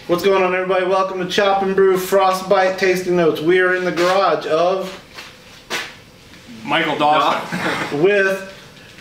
What's going on, everybody? Welcome to Chop and Brew Frostbite Tasting Notes. We are in the garage of Michael Dawson with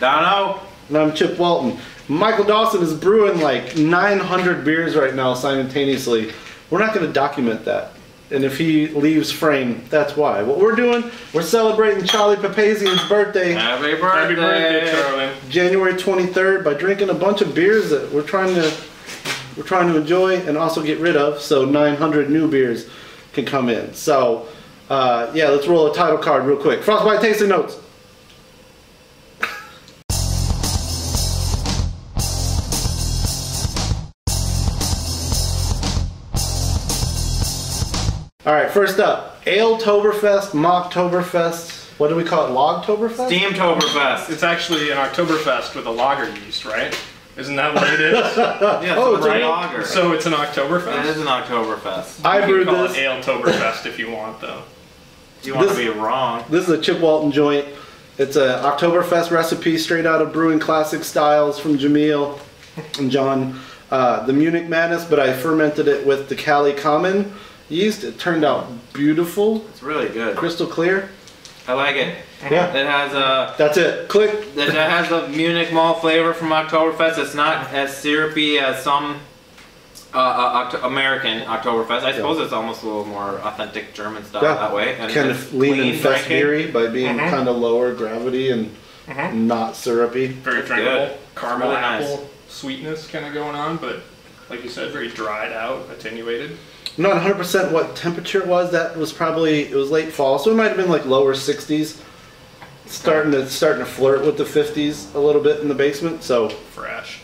DonO, and I'm Chip Walton. Michael Dawson is brewing like 900 beers right now simultaneously. We're not going to document that. And if he leaves frame, that's why. What we're doing, we're celebrating Charlie Papazian's birthday. Happy birthday, Happy birthday, Charlie. January 23rd by drinking a bunch of beers that we're trying to enjoy and also get rid of, so 900 new beers can come in. So yeah, let's roll a title card real quick. Frostbite Tasting Notes. All right, first up, Ale-toberfest, Mocktoberfest. What do we call it? Logtoberfest? Steamtoberfest. It's actually an Oktoberfest with a lager yeast, right? Isn't that what it is? Yeah, Oh, it's it's a a lager. So it's an It Oktoberfest? is an Oktoberfest. I You brewed can call this. it Ale-toberfest if you want, though. You want This- to be wrong. This is a Chip Walton joint. It's a Oktoberfest recipe straight out of Brewing Classic Styles from Jameel and John. The Munich Madness, but I fermented it with the Cali Common yeast. It turned out beautiful, It's really good. crystal clear. I like it. Yeah, It has a that's it. Click. it has the Munich malt flavor from Oktoberfest. It's not as syrupy as some American Oktoberfest. I suppose it's almost a little more authentic German style Yeah. that way. And Kind it's of lean and clean drinking. fest by being kind of lower gravity and not syrupy. Very It's drinkable. good. Caramel Really nice. apple sweetness kind of going on, but like you said, very dried out, attenuated. I'm not 100% what temperature it was. That was probably, it was late fall, so it might have been like lower 60s. Starting to flirt with the 50s a little bit in the basement. So Fresh.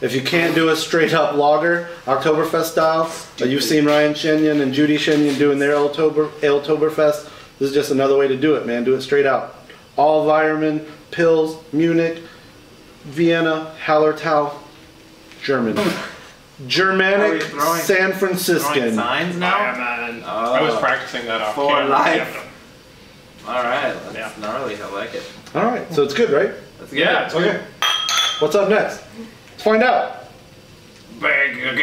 if you can't do a straight up lager, Oktoberfest style, you've seen Ryan Shenyon and Judy Shenyon doing their Ale-toberfest. This is just another way to do it, man. Do it straight out. All Weirmann, Pils, Munich, Vienna, Hallertau, German. Germanic, Are we throwing- San Throwing Franciscan. signs Yeah, now? man. Oh. I was practicing that off For camera. life. All right, that's Yeah. gnarly. I like it. All right, so it's good, right? That's good. Yeah, it's good. Okay. What's up next? Let's find out. Dun, dun,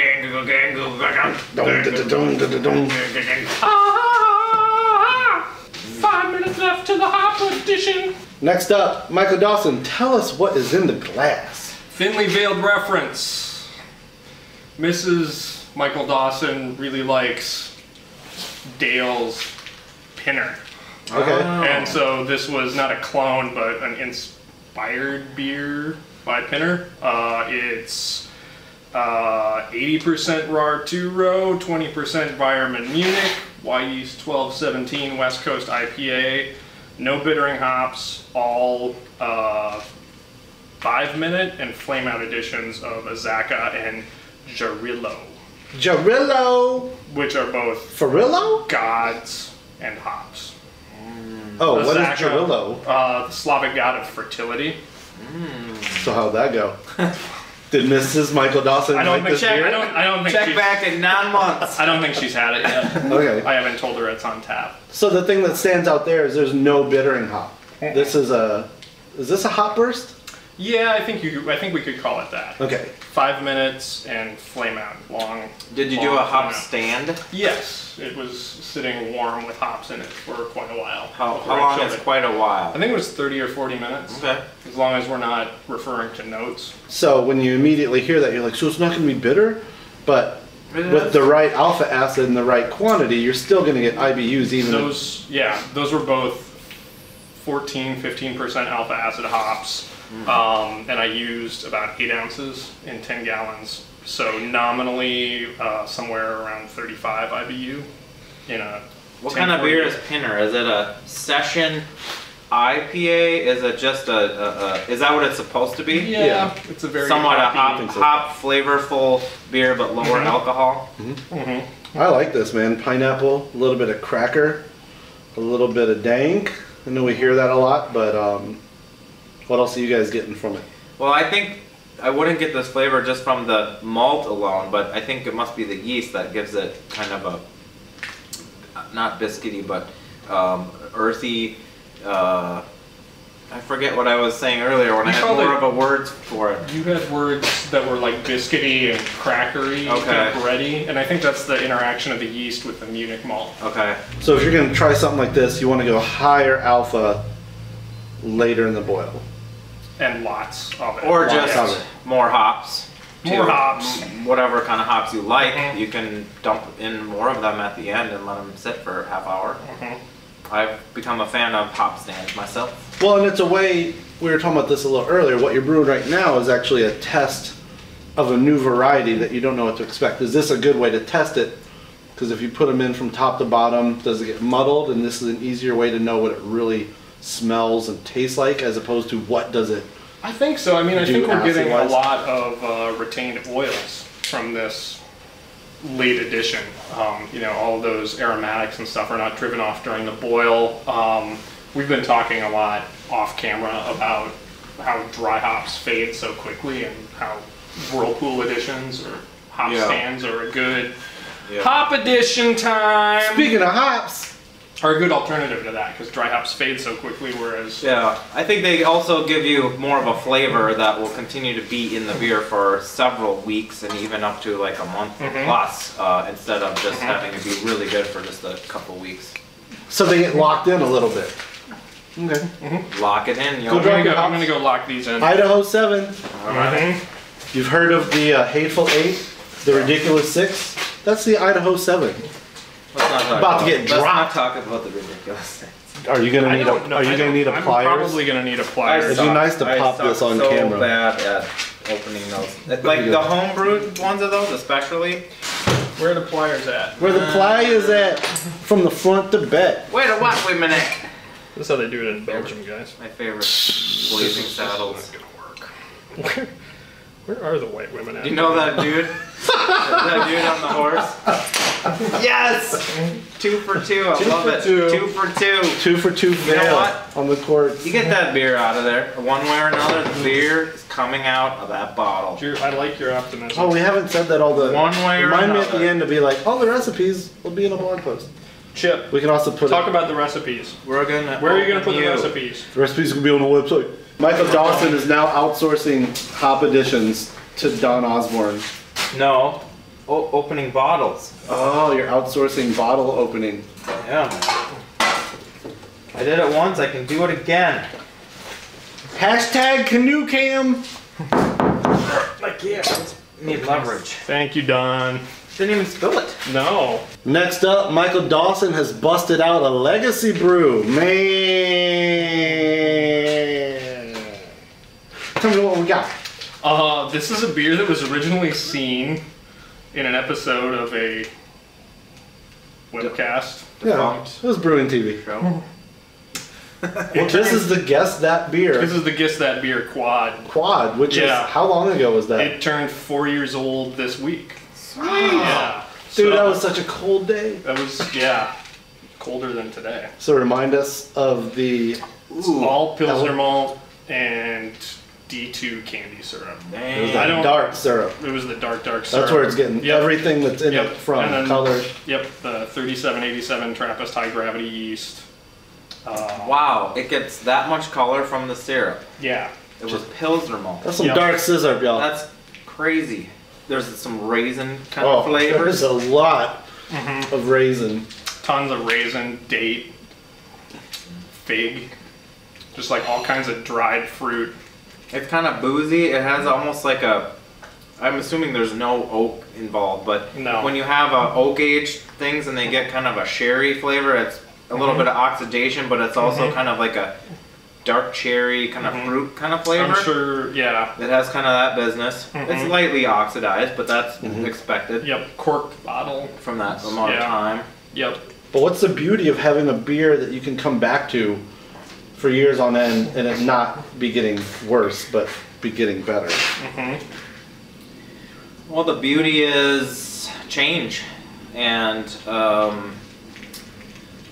dun, dun, dun, dun. 5 minutes left to the hop edition. Next up, Michael Dawson, tell us what is in the glass. Thinly veiled reference. Mrs. Michael Dawson really likes Dale's Pinner. Okay. Oh. And so this was not a clone, but an inspired beer by Pinner. It's 80% RAR 2-row, 20% Weirmann Munich, Y yeast 1217 West Coast IPA, no bittering hops, all 5-minute and flame out editions of Azaka and Jarillo, Jarillo. which are both Farillo? gods and hops. Oh, what is Azaka, Jarillo? the Slavic god of fertility. So how'd that go? Did Mrs. Michael Dawson I don't like think this beer? I don't think Check she's, back in 9 months. I don't think she's had it yet. Okay. I haven't told her it's on tap. So the thing that stands out there is there's no bittering hop. This is this a hop burst? Yeah, I think we could call it that. Okay. 5 minutes and flame out long. Did you do long a hop flame out. stand? Yes, it was sitting warm with hops in it for quite a while. How before I long chilled is it. quite a I while? think it was 30 or 40 minutes. Okay. As long as we're not referring to notes. So when you immediately hear that, you're like, so it's not going to be bitter? But It with is. the right alpha acid and the right quantity, you're still going to get IBUs even if Those were both 14-15% alpha acid hops. And I used about 8 ounces in 10 gallons. So nominally somewhere around 35 IBU in a What kind of beer is Pinner? Is it a session IPA? Is it just is that what it's supposed to be? Yeah, it's a very Somewhat a hoppy- hop flavorful beer, but lower alcohol. I like this, man. Pineapple, a little bit of cracker, a little bit of dank. I know we hear that a lot, but what else are you guys getting from it? Well, I think I wouldn't get this flavor just from the malt alone, but I think it must be the yeast that gives it kind of a, not biscuity, but earthy, I forget what I was saying earlier when I had more of a words for it. You had words that were like biscuity and crackery, Okay. and bready, and I think that's the interaction of the yeast with the Munich malt. Okay. So if you're going to try something like this, you want to go higher alpha later in the boil. And lots of it. Or Lots just of it. more hops. More too. hops. Whatever kind of hops you like, Mhm. you can dump in more of them at the end and let them sit for a half hour. Mhm. I've become a fan of hop stands myself. Well, and it's a way, we were talking about this a little earlier, what you're brewing right now is actually a test of a new variety that you don't know what to expect. Is this a good way to test it? Because if you put them in from top to bottom, does it get muddled? And this is an easier way to know what it really smells and tastes like, as opposed to what does it. I think so. I mean, I Do think we're getting a acid-wise? lot of retained oils from this late edition. You know, all those aromatics and stuff are not driven off during the boil. We've been talking a lot off camera about how dry hops fade so quickly and how whirlpool editions or hop Yeah. stands are a good Yeah. hop edition time. Speaking of hops, Are a good alternative to that because dry hops fade so quickly, whereas Yeah, I think they also give you more of a flavor that will continue to be in the beer for several weeks and even up to like a month plus, instead of just having it be really good for just a couple weeks. so they get locked in a little bit. Okay. Lock it in, you Go know. dry. I'm gonna go lock these in. Idaho 7. Mhm. You've heard of the Hateful 8, the Ridiculous 6? That's the Idaho 7. Let's not talk About to get Let's not dropped. talk about the ridiculous things. Are you gonna I need don't know. Are you gonna need a I'm pliers? probably gonna need a pliers. It'd be nice to pop this on so camera. bad at opening those. Like the homebrewed ones of those, especially. Where are the pliers at? Where the pliers at? From the front to back. Wait a what? Wait a minute. This is how they do it in Belgium, guys. My favorite blazing saddles. This is not gonna work. Where are the white women at? Do you know that dude? That dude on the horse? Yes! 2 for 2. I love for it. 2. 2 for 2. 2 for 2 know fail what? on the court. You get that beer out of there. One way or another, the beer is coming out of that bottle. Drew, I like your optimism. Oh, we haven't said that all the. One way or Remind me at another. the end to be like, all the recipes will be in a blog post. Chip, We can also put talk about the recipes. We're gonna. Where are you gonna open put the recipes? the recipes will be on the website. Michael Dawson is now outsourcing hop additions to Don Osborn. No. Opening bottles. Oh, you're outsourcing bottle opening. Yeah. I did it once. I can do it again. Hashtag Canoe Cam. I can't. Need leverage. Thank you, Don. Didn't even spill it. No. Next up, Michael Dawson has busted out a legacy brew. Man. Tell me what we got. This is a beer that was originally seen in an episode of a webcast. Yeah, it was Brewing TV. Show. Well, this is the Guess That Beer This is the Guess That Beer Quad. Quad, which Yeah. is, how long ago was that? It turned 4 years old this week. Sweet. Yeah. Dude, So- that was such a cold day. That was, yeah, colder than today. So remind us of the, All Pilsner malt and D2 candy syrup. it was Dang. that don't- dark syrup. It was the dark syrup. That's where it's getting Yep. everything that's in Yep. it from And then- color. Yep, the 3787 Trappist high gravity yeast. Wow, it gets that much color from the syrup. Yeah. It was Pilsner malt. That's some Yep. dark scissor, y'all. That's crazy. There's some raisin kind Oh, of flavors. there's a lot Mm-hmm. of raisin. Tons of raisin, date, fig, just like all kinds of dried fruit. It's kind of boozy. It has almost like a. I'm assuming there's no oak involved, but No. when you have oak aged things and they get kind of a sherry flavor, it's a little bit of oxidation, but it's also kind of like a dark cherry kind of fruit kind of flavor. I'm sure, yeah. It has kind of that business. It's lightly oxidized, but that's expected Yep, cork bottle. from that amount of Yeah. time. Yep. But what's the beauty of having a beer that you can come back to for years on end and it not be getting worse, but be getting better? Well, the beauty is change and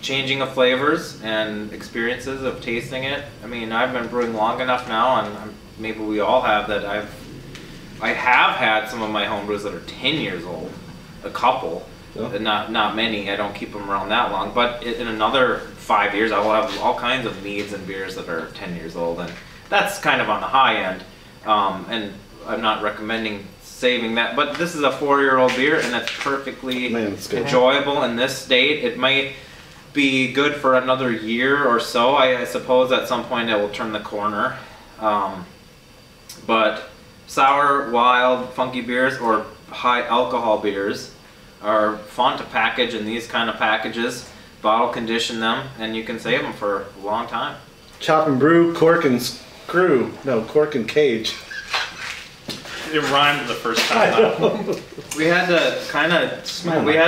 changing of flavors and experiences of tasting it. I mean, I've been brewing long enough now, and maybe we all have, that I have had some of my homebrews that are 10 years old, a couple, Yeah. not many. I don't keep them around that long. But in another 5 years. I will have all kinds of meads and beers that are 10 years old, and that's kind of on the high end. And I'm not recommending saving that, but this is a 4-year-old beer, and it's perfectly enjoyable in this state. It might be good for another year or so. I suppose at some point it will turn the corner. But sour, wild, funky beers or high alcohol beers are fun to package in these kind of packages, bottle condition them, and you can save them for a long time. Chop and brew, cork and screw. No, cork and cage. It rhymed the first time. We had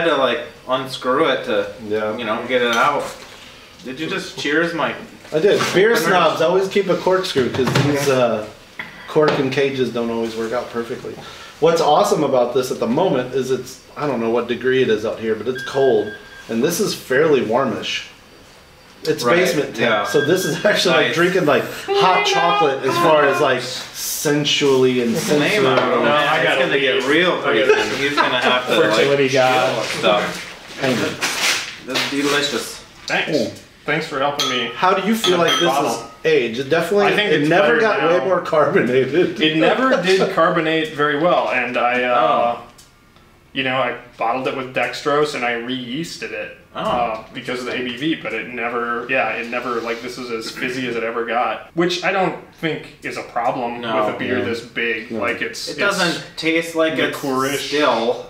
to like unscrew it to, get it out. Did you just cheers, Mike? I did. Beer snobs always keep a corkscrew because these cork and cages don't always work out perfectly. What's awesome about this at the moment is I don't know what degree it is out here, but it's cold. And this is fairly warmish. It's basement temp, so this is actually like drinking like hot chocolate as far as like sensually and sensually. No, I got to get real crazy. He's gonna have to fertility guy stuff. This is delicious. Thanks. Thanks for helping me. How do you feel like this is aged? It definitely. I think it never got way more carbonated. It never did carbonate very well, and I bottled it with dextrose and I re-yeasted it because of the ABV, but it never, like, this is as fizzy as it ever got, which I don't think is a problem with a beer this big. No. Like, it doesn't taste like it's still,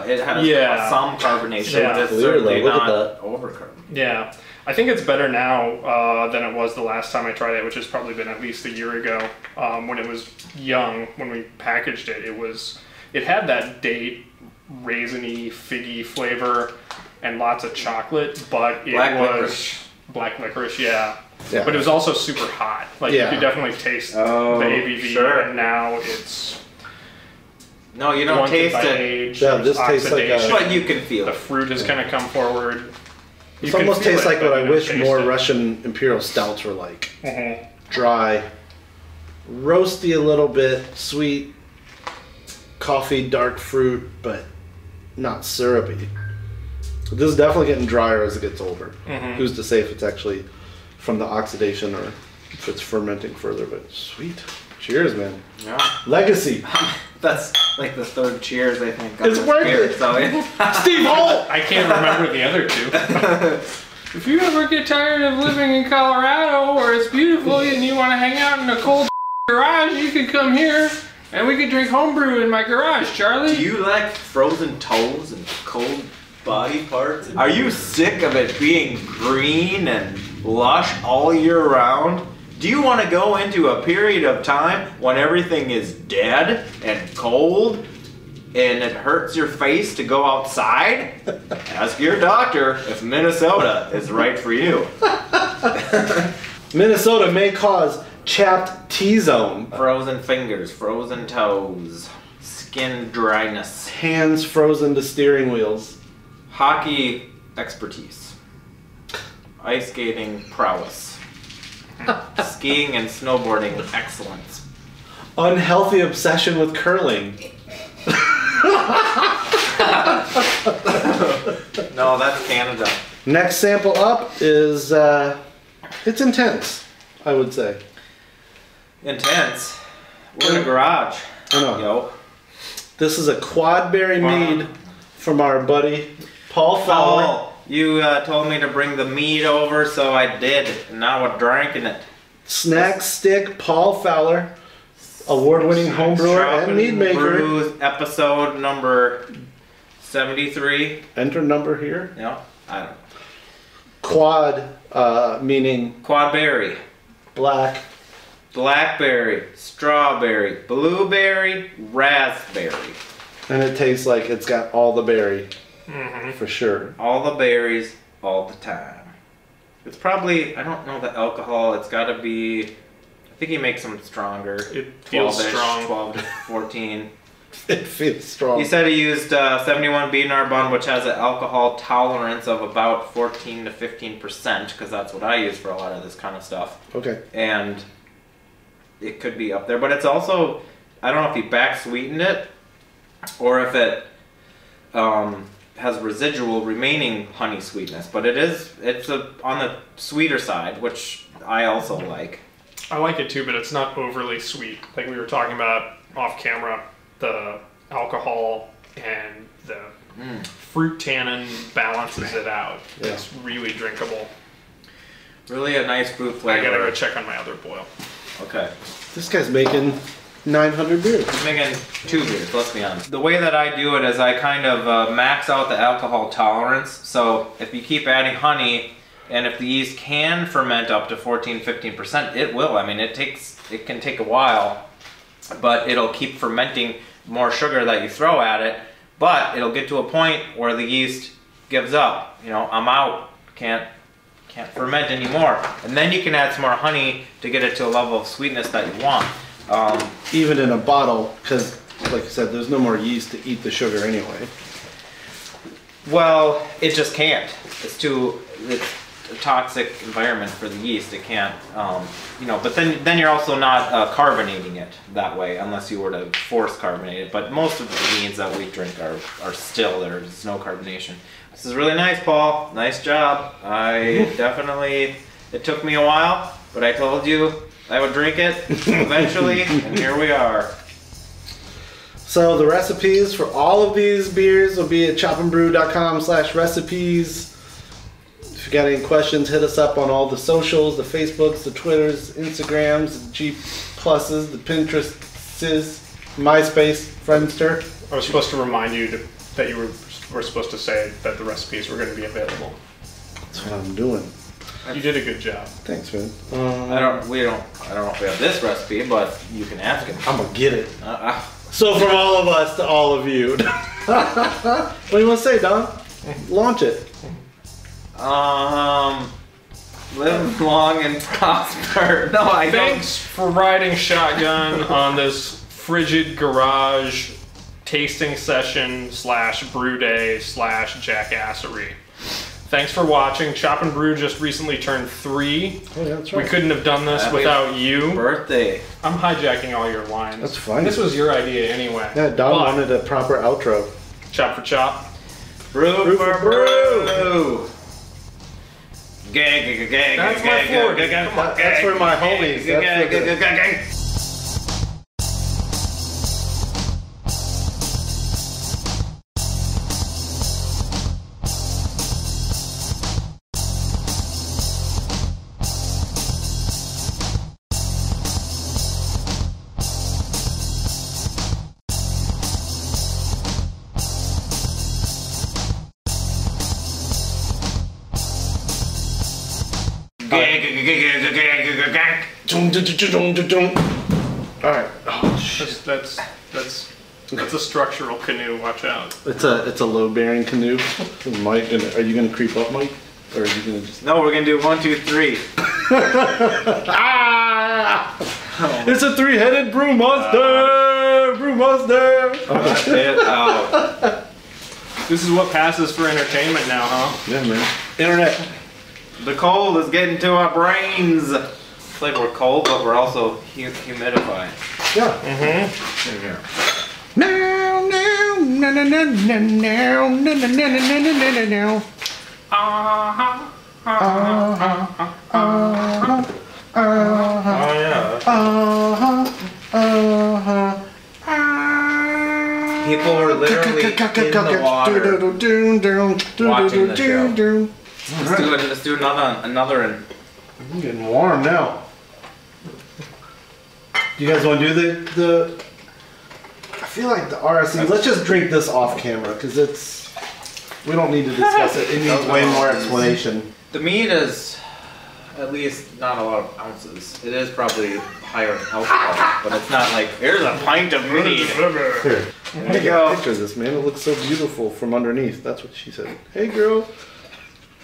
it has some carbonation, but it's certainly not overcarbonated. Yeah. I think it's better now than it was the last time I tried it, which has probably been at least a year ago. When it was young, when we packaged it, it had that date, raisiny, figgy flavor and lots of chocolate, but black licorice, yeah. But it was also super hot. Like, you could definitely taste the ABV, and now it's... No, you don't taste it. Age, this tastes like but you can feel the fruit has kind of come forward. It almost tastes like what I wish more Russian Imperial Stouts were like. Dry, roasty a little bit, sweet, coffee, dark fruit, but not syrupy. This is definitely getting drier as it gets older. Who's to say if it's actually from the oxidation or if it's fermenting further, but sweet. Cheers, man. Yeah. Legacy. That's like the third cheers, I think. It's working. Steve Holt! I can't remember the other two. If you ever get tired of living in Colorado where it's beautiful and you want to hang out in a cold garage, you could come here and we could drink homebrew in my garage, Charlie. Do you like frozen toes and cold body parts? Are you sick of it being green and lush all year round? Do you want to go into a period of time when everything is dead and cold and it hurts your face to go outside? Ask your doctor if Minnesota is right for you. Minnesota may cause chapped T-zone. Frozen fingers, frozen toes, skin dryness. Hands frozen to steering wheels. Hockey expertise. Ice skating prowess. Skiing and snowboarding excellence. Unhealthy obsession with curling. No, that's Canada. Next sample up is, it's intense, I would say. Intense? We're in a garage. I know. Yo. This is a Quad Berry Mead from our buddy Paul Fowler. You told me to bring the mead over, so I did. And now we're drinking it. Snack Stick Paul Fowler, award-winning homebrewer and mead maker. Brew episode number 73. Enter number here. Yeah, I don't know. Quad, meaning... Quad berry. Black. Blackberry, strawberry, blueberry, raspberry. And it tastes like it's got all the berry. For sure. All the berries, all the time. It's probably, I don't know the alcohol, it's got to be, I think he makes them stronger. It feels strong. 12 to 14. It feels strong. He said he used 71 Beanie Bun, which has an alcohol tolerance of about 14 to 15%, because that's what I use for a lot of this kind of stuff. Okay. And it could be up there, but it's also, I don't know if he back sweetened it, or if it has residual remaining honey sweetness, but it's on the sweeter side, which I also like. I like it too, but it's not overly sweet. Like we were talking about off camera, the alcohol and the fruit tannin balances it out. Yeah. It's really drinkable. Really a nice fruit flavor. I gotta go check on my other boil. Okay. This guy's making 900 beers. I'm making 2 beers, let's be honest. The way that I do it is I kind of max out the alcohol tolerance. So if you keep adding honey, and if the yeast can ferment up to 14-15%, it will. I mean, it can take a while, but it'll keep fermenting more sugar that you throw at it. But it'll get to a point where the yeast gives up. You know, I'm out. Can't ferment anymore. And then you can add some more honey to get it to a level of sweetness that you want. Even in a bottle, because like I said, there's no more yeast to eat the sugar anyway. Well, it just can't. It's a toxic environment for the yeast. It can't, you know, but then you're also not carbonating it that way unless you were to force carbonate it. But most of the meads that we drink are still, there's no carbonation. This is really nice, Paul. Nice job. It took me a while, but I told you I would drink it eventually, and here we are. So the recipes for all of these beers will be at chopandbrew.com/recipes. If you got any questions, hit us up on all the socials, the Facebooks, the Twitters, Instagrams, the G+, the Pinterests, MySpace, Friendster. I was supposed to remind you that you were supposed to say that the recipes were going to be available. That's what I'm doing. You did a good job. Thanks, man. I don't know if we have this recipe, but you can ask him. I'm gonna get it. So from all of us to all of you. What do you want to say, Don? Launch it. Live long and prosper. No, I don't. Thanks for riding shotgun on this frigid garage tasting session / brew day / jackassery. Thanks for watching. Chop and Brew just recently turned 3. Oh, yeah, that's right. We couldn't have done this without you. Birthday. I'm hijacking all your lines. That's fine. This was your idea anyway. Yeah, Don wanted a proper outro. Chop for chop. Brew for brew. Gang. That's my floor. That's for my homies. That's Alright. Oh shit. That's a structural canoe, watch out. It's a load bearing canoe. Mike, are you gonna creep up, Mike? Or are you gonna just No, we're gonna do 1, 2, 3. Ah! It's a 3-headed brew monster! Brew monster! That's it. Oh. This is what passes for entertainment now, huh? Yeah, man. Internet. The cold is getting to our brains. It's like we're cold, but we're also humidified. Yeah. Here. Now, Oh yeah. People were literally in the water watching the show. Let's do another one. I'm getting warm now. Do you guys want to do the I feel like the RSE, let's just drink this off camera because we don't need to discuss it. It needs way more explanation. The mead is at least not a lot of ounces. It is probably higher in alcohol, but it's not like, here's a pint of mead. Here, take a picture of this, man. It looks so beautiful from underneath. That's what she said. Hey, girl.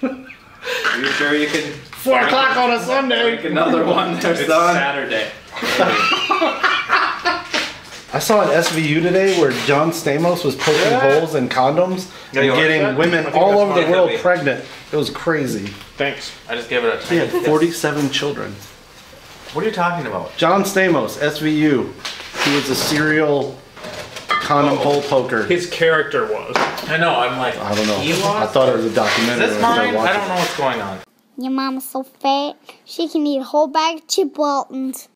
Are you sure you can? 4 o'clock on a Sunday. Drink another one there, It's son. Saturday. I saw an SVU today where John Stamos was poking holes in condoms and getting women all over the world pregnant. It was crazy. Thanks. I just gave it a He had 47 children. What are you talking about? John Stamos, SVU. He was a serial condom hole poker. His character was. I know, I'm like, I don't know. you I lost? thought it was a documentary. Is this when I started mine? I watching don't know what's going on. Your mom's so fat, she can eat a whole bag of chip Waltons.